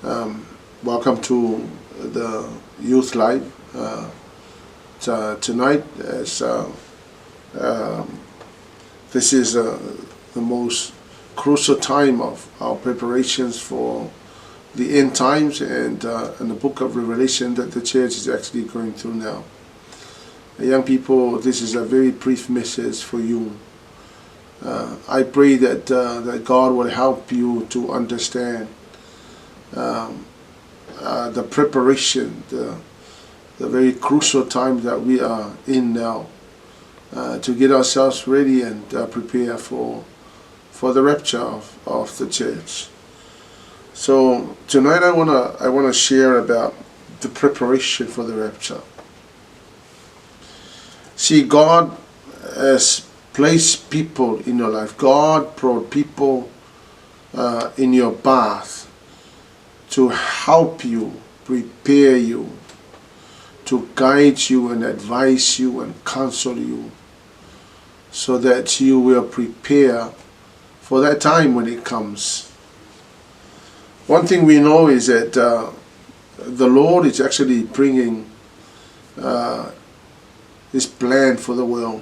Welcome to the Youth Live tonight. This is the most crucial time of our preparations for the end times and the book of Revelation that the church is actually going through now. Young people, this is a very brief message for you. I pray that God will help you to understand the preparation, the very crucial time that we are in now, to get ourselves ready and prepare for the rapture of the church. So tonight I wanna share about the preparation for the rapture. See, God has placed people in your life. God brought people in your path to help you, prepare you, to guide you and advise you and counsel you, so that you will prepare for that time when it comes. One thing we know is that the Lord is actually bringing His plan for the world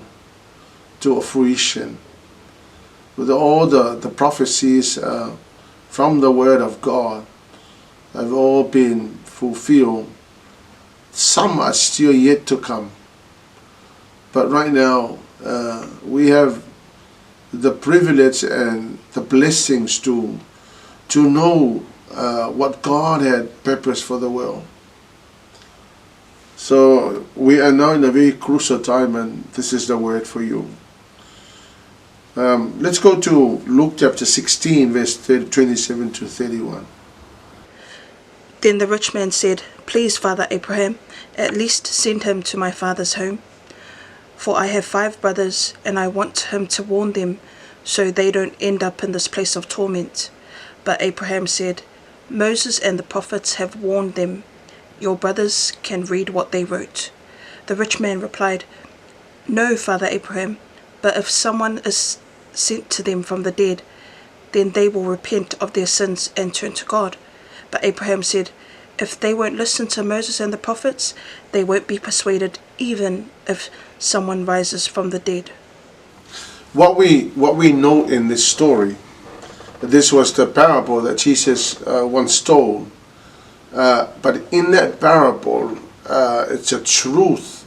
to a fruition. With all the prophecies from the Word of God have all been fulfilled. Some are still yet to come. But right now, we have the privilege and the blessings to know what God had purposed for the world. So we are now in a very crucial time, and this is the word for you. Let's go to Luke chapter 16, verse 27 to 31. Then the rich man said, "Please, Father Abraham, at least send him to my father's home. For I have 5 brothers, and I want him to warn them, so they don't end up in this place of torment." But Abraham said, "Moses and the prophets have warned them. Your brothers can read what they wrote." The rich man replied, "No, Father Abraham, but if someone is sent to them from the dead, then they will repent of their sins and turn to God." But Abraham said, "If they won't listen to Moses and the prophets, they won't be persuaded, even if someone rises from the dead." What we know in this story, this was the parable that Jesus once told. But in that parable, it's a truth.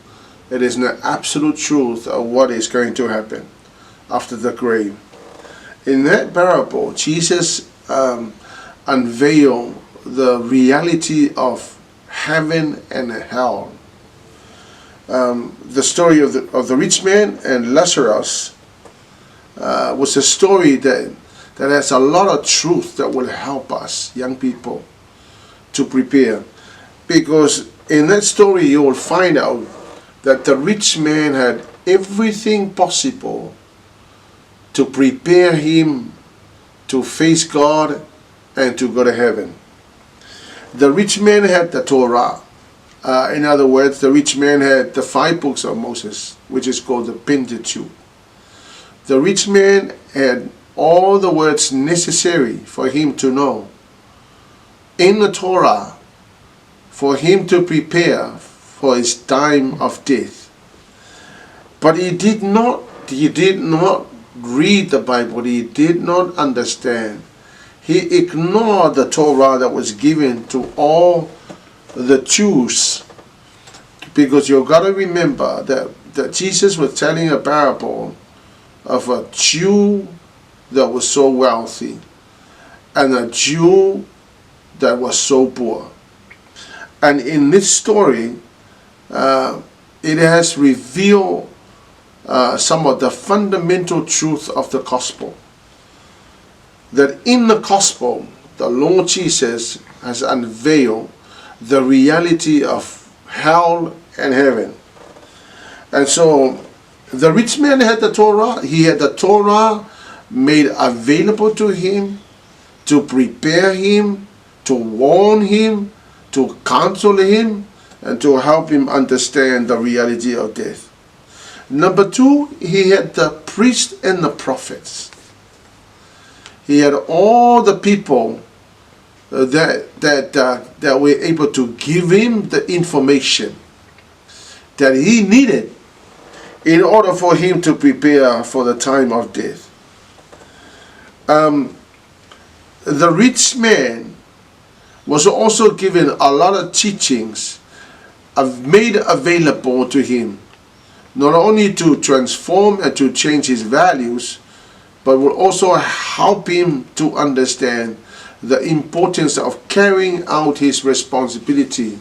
It is an absolute truth of what is going to happen after the grave. In that parable, Jesus unveiled the reality of heaven and hell. The story of the rich man and Lazarus was a story that has a lot of truth that will help us, young people, to prepare. Because in that story you will find out that the rich man had everything possible to prepare him to face God and to go to heaven. The rich man had the Torah. In other words, the rich man had the 5 books of Moses, which is called the Pentateuch. The rich man had all the words necessary for him to know in the Torah, for him to prepare for his time of death. But he did not read the Bible. He did not understand. He ignored the Torah that was given to all the Jews. Because you've got to remember that Jesus was telling a parable of a Jew that was so wealthy and a Jew that was so poor. And in this story, it has revealed some of the fundamental truth of the gospel. That in the gospel, the Lord Jesus has unveiled the reality of hell and heaven. And so the rich man had the Torah. He had the Torah made available to him to prepare him, to warn him, to counsel him, and to help him understand the reality of death. Number 2, he had the priests and the prophets. He had all the people that we're able to give him the information that he needed in order for him to prepare for the time of death. The rich man was also given a lot of teachings made available to him, not only to transform and to change his values, but will also help him to understand the importance of carrying out his responsibility,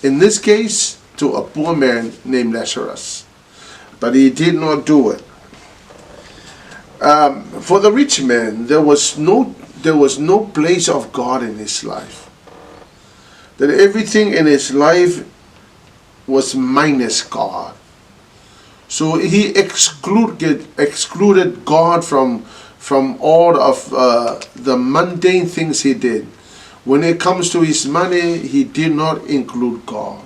in this case to a poor man named Lazarus. But he did not do it. For the rich man, there was no place of God in his life. That everything in his life was minus God. So he excluded God from all of the mundane things he did. When it comes to his money, he did not include God.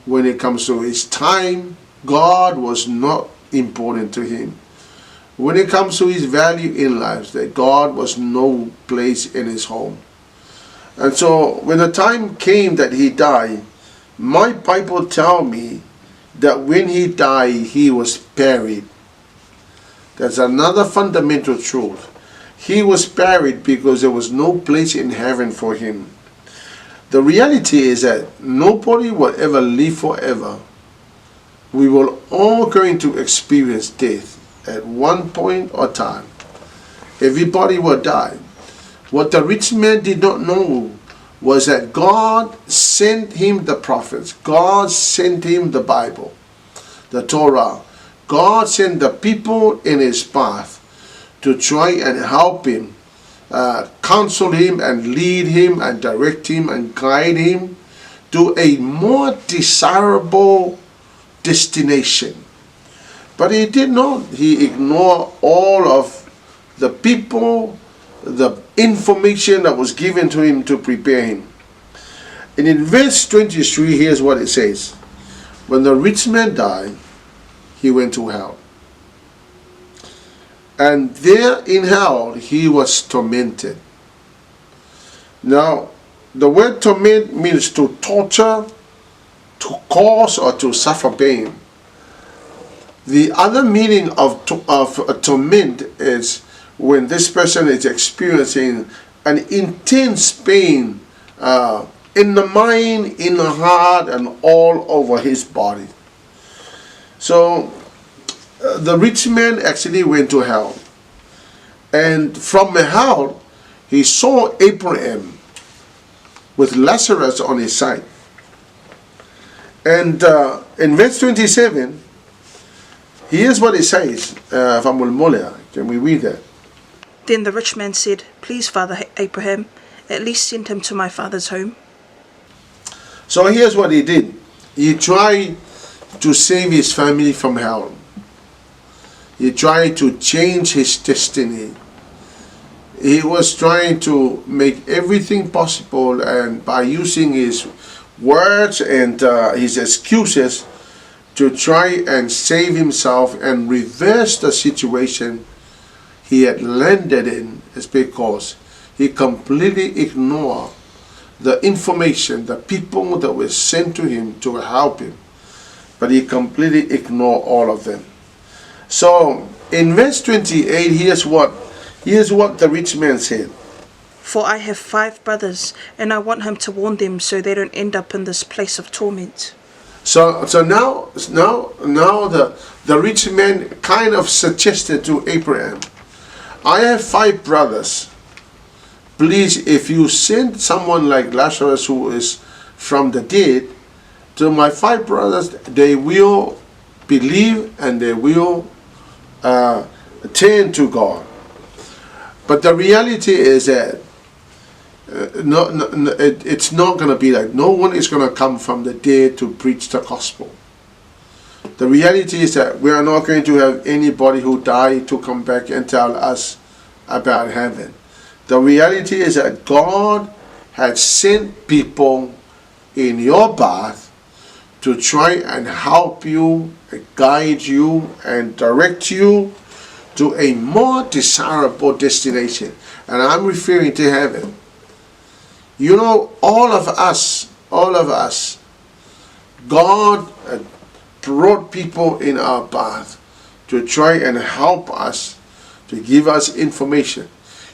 When it comes to his time, God was not important to him. When it comes to his value in life, that God was no place in his home. And so when the time came that he died, my Bible tells me that when he died, he was buried. That's another fundamental truth. He was buried because there was no place in heaven for him. The reality is that nobody will ever live forever. We will all going to experience death at one point or time. Everybody will die. What the rich man did not know was that God sent him the prophets. God sent him the Bible, the Torah. God sent the people in his path to try and help him, counsel him and lead him and direct him and guide him to a more desirable destination. But he did not. He ignored all of the people, the information that was given to him to prepare him. And in verse 23, here's what it says. When the rich man died, he went to hell. And there in hell, he was tormented. Now, the word torment means to torture, to cause, or to suffer pain. The other meaning of torment is when this person is experiencing an intense pain in the mind, in the heart, and all over his body. So the rich man actually went to hell. And from the hell, he saw Abraham with Lazarus on his side. And in verse 27, here's what it says. Can we read that? Then the rich man said, "Please, Father Abraham, at least send him to my father's home." So here's what he did. He tried to save his family from hell. He tried to change his destiny. He was trying to make everything possible, and by using his words and his excuses to try and save himself and reverse the situation he had landed in, is because he completely ignored the information, the people that were sent to him to help him. But he completely ignored all of them. So in verse 28, here's what the rich man said. "For I have 5 brothers, and I want him to warn them so they don't end up in this place of torment." So now the rich man kind of suggested to Abraham, "I have 5 brothers. Please, if you send someone like Lazarus who is from the dead to my 5 brothers, they will believe and they will turn to God." But the reality is that it's not going to be like. No one is going to come from the dead to preach the gospel. The reality is that we are not going to have anybody who died to come back and tell us about heaven. The reality is that God had sent people in your path to try and help you, guide you, and direct you to a more desirable destination. And I'm referring to heaven. You know, all of us, God brought people in our path to try and help us, to give us information.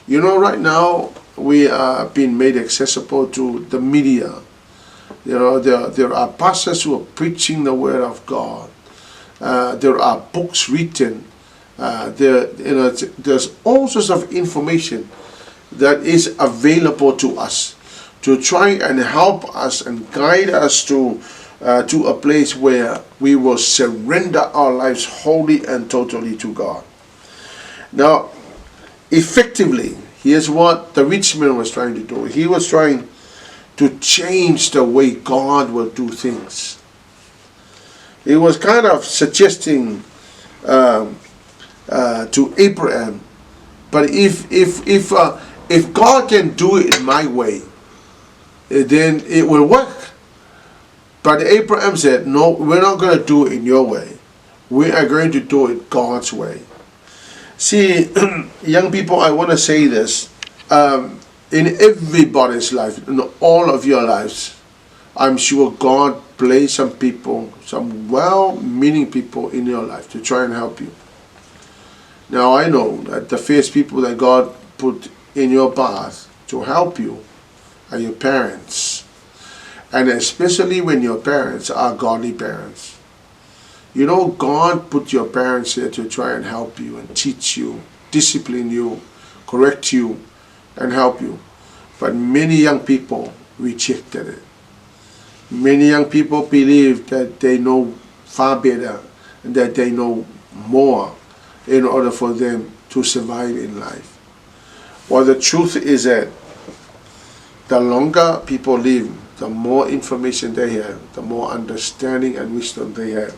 You know, right now we are being made accessible to the media. You know, there are pastors who are preaching the word of God. There are books written. There's all sorts of information that is available to us to try and help us and guide us to a place where we will surrender our lives wholly and totally to God. Now, effectively, here's what the rich man was trying to do. He was trying to change the way God will do things. He was kind of suggesting to Abraham, but if God can do it my way, then it will work. But Abraham said, no, we're not going to do it in your way. We are going to do it God's way. See, young people, I want to say this. In everybody's life, in all of your lives, I'm sure God placed some people, some well-meaning people in your life to try and help you. Now, I know that the first people that God put in your path to help you are your parents. And especially when your parents are godly parents. You know, God put your parents here to try and help you and teach you, discipline you, correct you, and help you. But many young people rejected it. Many young people believe that they know far better and that they know more in order for them to survive in life. Well, the truth is that the longer people live, the more information they have, the more understanding and wisdom they have.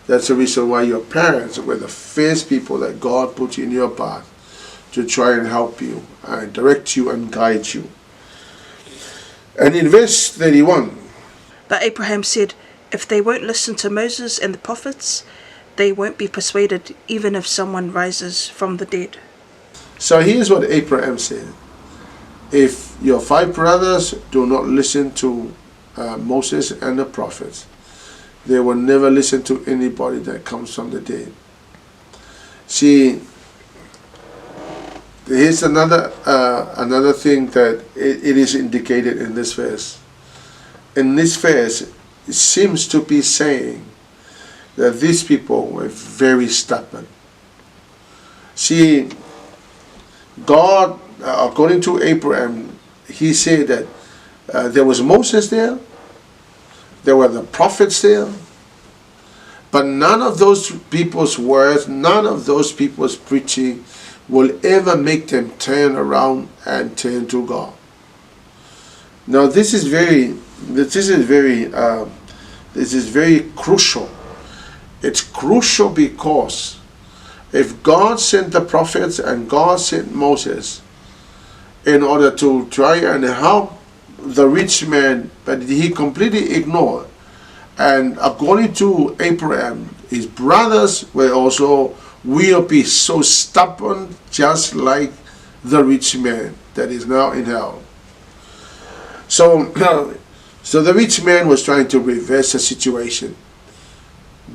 That's the reason why your parents were the first people that God put in your path to try and help you, and direct you and guide you. And in verse 31, But Abraham said, if they won't listen to Moses and the prophets, they won't be persuaded even if someone rises from the dead. so here's what Abraham said. If your 5 brothers do not listen to Moses and the prophets, they will never listen to anybody that comes from the dead. See, here's another thing that it is indicated in this verse. In this verse, it seems to be saying that these people were very stubborn. See, God, according to Abraham, he said that there was Moses there were the prophets there, but none of those people's words, none of those people's preaching will ever make them turn around and turn to God. Now this is very crucial. It's crucial because if God sent the prophets and God sent Moses in order to try and help the rich man, but he completely ignored. And according to Abraham, his brothers will be so stubborn, just like the rich man that is now in hell. So the rich man was trying to reverse the situation,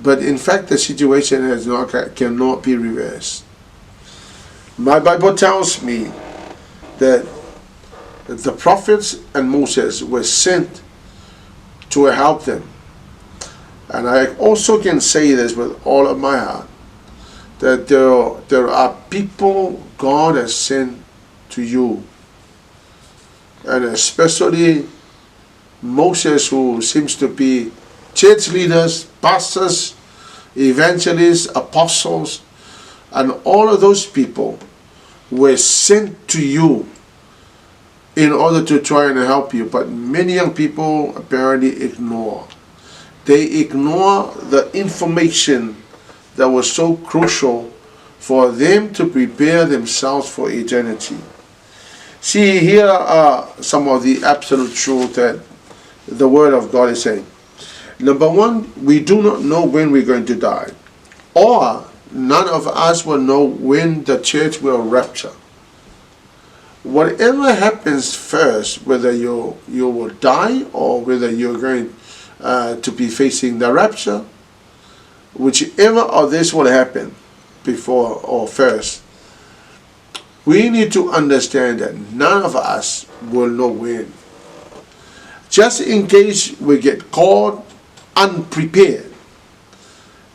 but in fact the situation cannot be reversed. My Bible tells me that the prophets and Moses were sent to help them. And I also can say this with all of my heart, that there are people God has sent to you, and especially Moses, who seems to be church leaders, pastors, evangelists, apostles, and all of those people were sent to you in order to try and help you. But many young people apparently ignore. They ignore the information that was so crucial for them to prepare themselves for eternity. See, here are some of the absolute truth that the Word of God is saying. Number one, we do not know when we're going to die, or none of us will know when the church will rapture. whatever happens first, whether you will die or whether you're going to be facing the rapture, whichever of this will happen before or first, we need to understand that none of us will know when. Just in case we get caught unprepared,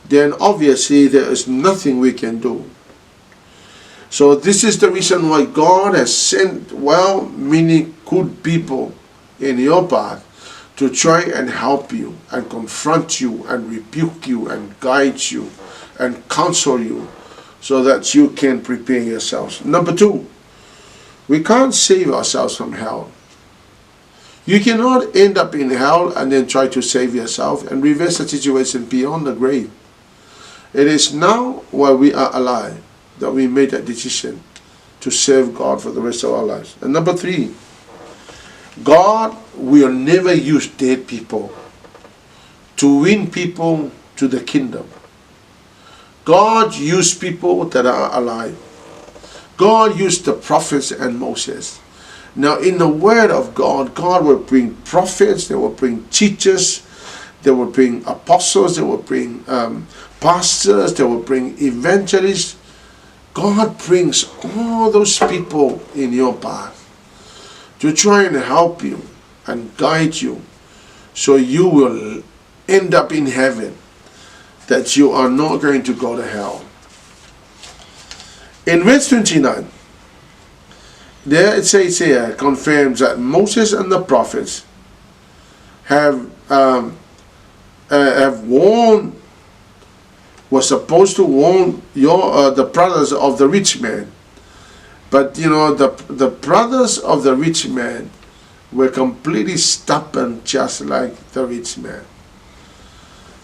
then obviously there is nothing we can do. So this is the reason why God has sent well-meaning good people in your path to try and help you and confront you and rebuke you and guide you and counsel you so that you can prepare yourselves. Number two, we can't save ourselves from hell. You cannot end up in hell and then try to save yourself and reverse the situation beyond the grave. It is now while we are alive that we made that decision to serve God for the rest of our lives. And number three, God will never use dead people to win people to the kingdom. God used people that are alive. God used the prophets and Moses. Now in the word of God, God will bring prophets, they will bring teachers, they will bring apostles, they will bring pastors, they will bring evangelists. God brings all those people in your path to try and help you and guide you so you will end up in heaven, that you are not going to go to hell. In verse 29, there it says here, confirms that Moses and the prophets have warned, was supposed to warn the brothers of the rich man. But you know, the brothers of the rich man were completely stubborn, just like the rich man.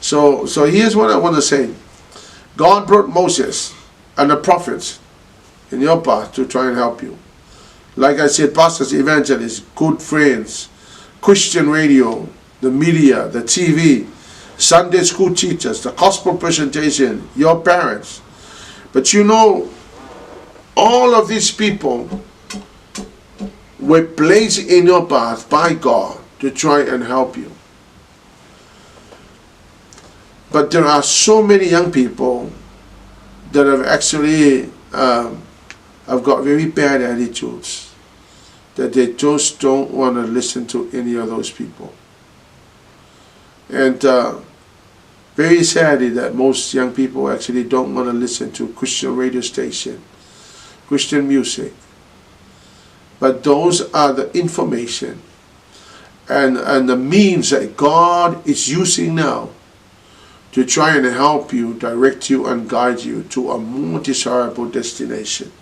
So here's what I want to say. God brought Moses and the prophets in your path to try and help you. Like I said, pastors, evangelists, good friends, Christian radio, the media, the TV, Sunday school teachers, the gospel presentation, your parents. But you know, all of these people were placed in your path by God to try and help you. But there are so many young people that have actually have got very bad attitudes, that they just don't want to listen to any of those people. And very sadly that most young people actually don't want to listen to Christian radio station, Christian music. But those are the information and the means that God is using now to try and help you, direct you and guide you to a more desirable destination.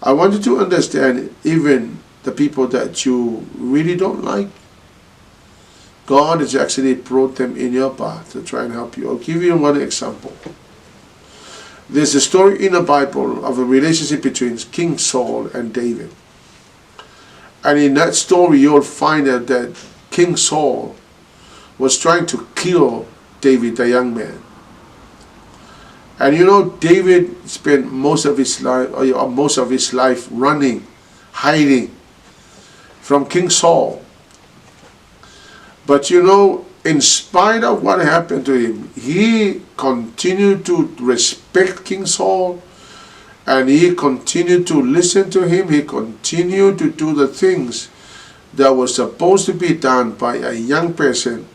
I want you to understand, even the people that you really don't like, God has actually brought them in your path to try and help you. I'll give you one example. There's a story in the Bible of a relationship between King Saul and David. And in that story you'll find out that King Saul was trying to kill David, the young man. And you know, David spent most of his life running, hiding from King Saul. But you know, in spite of what happened to him, he continued to respect King Saul, and he continued to listen to him. He continued to do the things that were supposed to be done by a young person,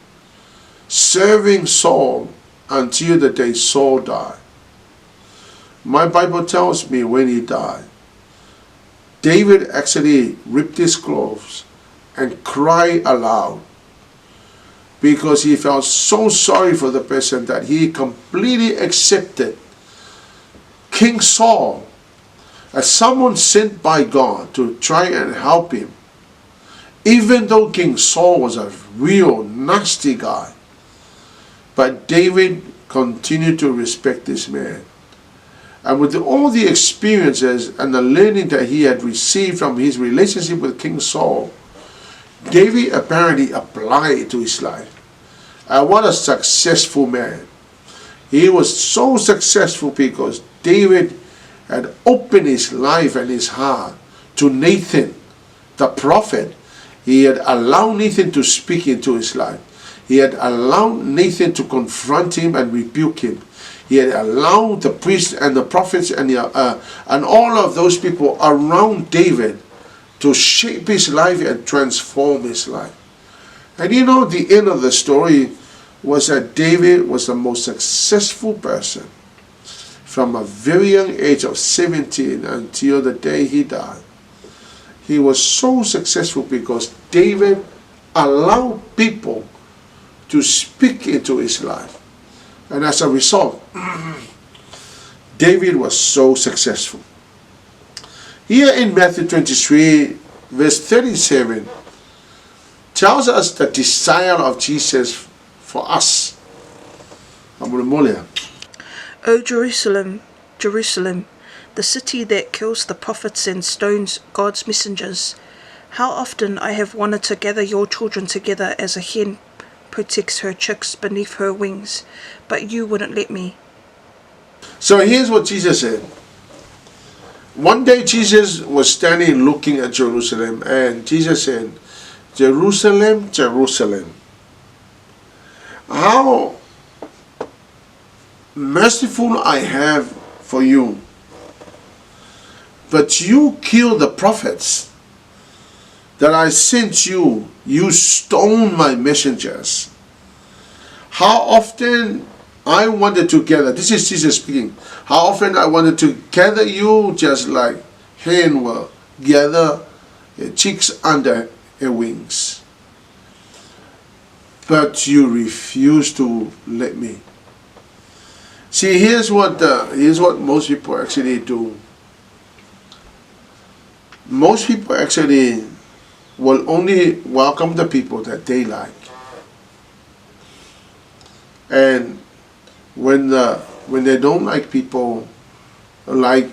serving Saul until the day Saul died. My Bible tells me when he died, David actually ripped his clothes and cried aloud, because he felt so sorry for the person that he completely accepted King Saul as someone sent by God to try and help him, even though King Saul was a real nasty guy. But David continued to respect this man. And with all the experiences and the learning that he had received from his relationship with King Saul, David apparently applied it to his life. And what a successful man. He was so successful because David had opened his life and his heart to Nathan, the prophet. He had allowed Nathan to speak into his life. He had allowed Nathan to confront him and rebuke him. He had allowed the priests and the prophets and all of those people around David to shape his life and transform his life. And you know, the end of the story was that David was the most successful person from a very young age of 17 until the day he died. He was so successful because David allowed people to speak into his life. And as a result, David was so successful. Here in Matthew 23, verse 37, tells us the desire of Jesus for us. O Jerusalem, Jerusalem, the city that kills the prophets and stones God's messengers, how often I have wanted to gather your children together as a hen protects her chicks beneath her wings, but you wouldn't let me. So here's what Jesus said. One day Jesus was standing looking at Jerusalem, and Jesus said, Jerusalem, Jerusalem, how merciful I have for you, but you killed the prophets that I sent you. You stoned my messengers. How often I wanted to gather, this is Jesus speaking, how often I wanted to gather you just like hen will gather chicks under her wings, but you refuse to let me. See, here's what most people actually do. Most people actually will only welcome the people that they like. And when they don't like people like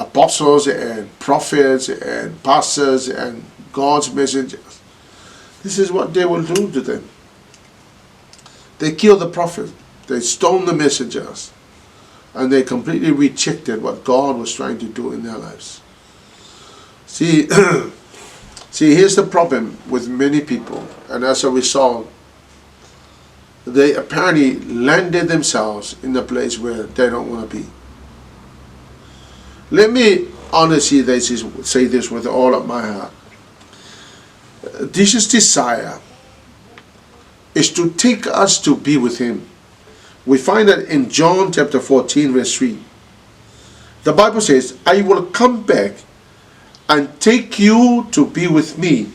apostles and prophets and pastors and God's messengers, this is what they will do to them. They kill the prophets, they stone the messengers, and they completely rejected what God was trying to do in their lives. See, here's the problem with many people, and as a result, they apparently landed themselves in a place where they don't want to be. Let me honestly say this with all of my heart. Jesus' desire is to take us to be with Him. We find that in John chapter 14 verse 3. The Bible says, I will come back and take you to be with me,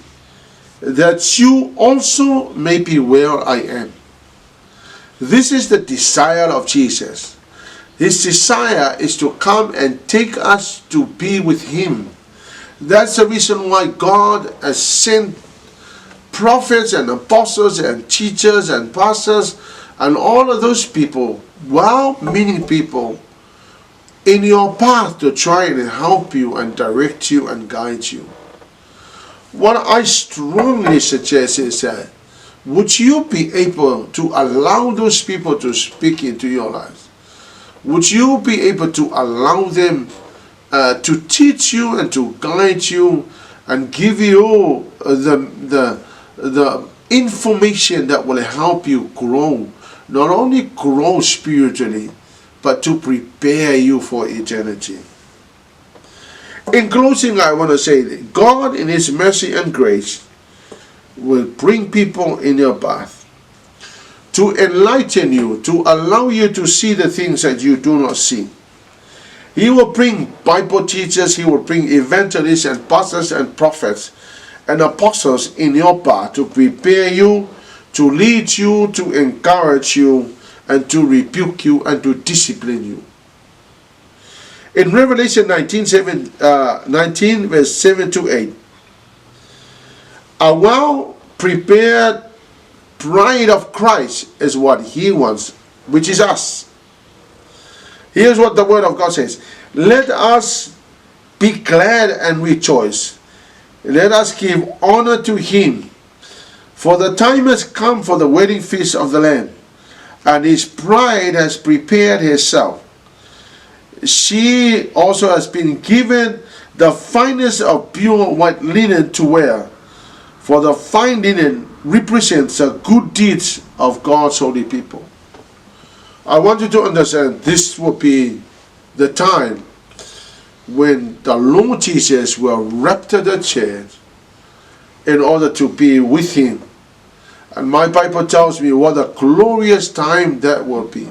that you also may be where I am. This is the desire of Jesus. His desire is to come and take us to be with Him. That's the reason why God has sent prophets and apostles and teachers and pastors and all of those people, well-meaning people, in your path to try and help you and direct you and guide you. What I strongly suggest is that, would you be able to allow those people to speak into your lives? Would you be able to allow them to teach you and to guide you and give you the information that will help you grow, not only grow spiritually, but to prepare you for eternity? In closing, I want to say that God in His mercy and grace will bring people in your path to enlighten you, to allow you to see the things that you do not see. He will bring Bible teachers, He will bring evangelists and pastors and prophets and apostles in your path to prepare you, to lead you, to encourage you, and to rebuke you and to discipline you. In Revelation 19 verse 7 to 8, a well-prepared bride of Christ is what He wants, which is us. Here's what the Word of God says. Let us be glad and rejoice. Let us give honor to Him. For the time has come for the wedding feast of the Lamb, and His bride has prepared herself. She also has been given the finest of pure white linen to wear, for the fine linen represents the good deeds of God's holy people. I want you to understand this will be the time when the Lord Jesus will rapture the church in order to be with him. And my Bible tells me what a glorious time that will be.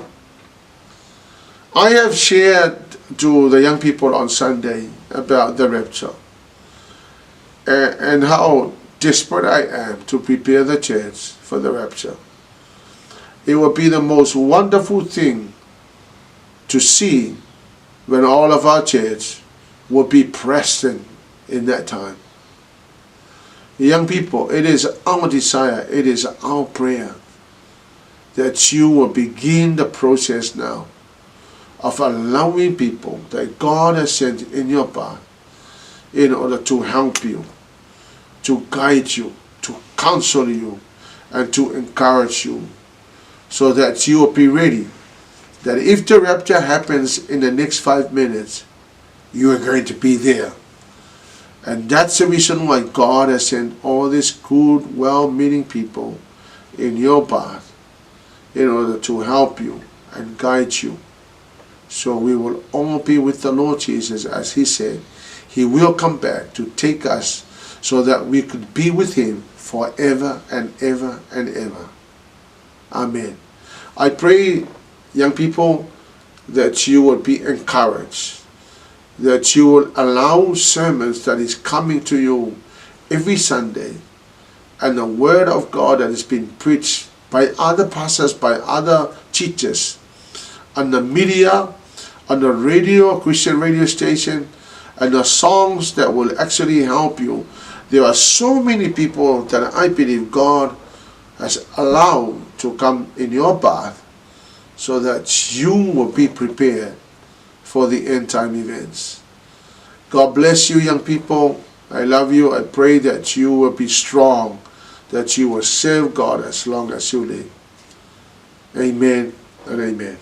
I have shared to the young people on Sunday about the rapture and how desperate I am to prepare the church for the rapture. It will be the most wonderful thing to see when all of our church will be present in that time. Young people, it is our desire, it is our prayer that you will begin the process now of allowing people that God has sent in your path in order to help you, to guide you, to counsel you, and to encourage you, so that you will be ready, that if the rapture happens in the next 5 minutes, you are going to be there. And that's the reason why God has sent all these good, well-meaning people in your path in order to help you and guide you. So we will all be with the Lord Jesus, as he said. He will come back to take us so that we could be with him forever and ever and ever. Amen. I pray, young people, that you will be encouraged, that you will allow sermons that is coming to you every Sunday, and the word of God that is being preached by other pastors, by other teachers, on the media, on the radio, Christian radio station, and the songs that will actually help you. There are so many people that I believe God has allowed to come in your path so that you will be prepared for the end time events. God bless you, young people. I love you. I pray that you will be strong, that you will serve God as long as you live. Amen and amen.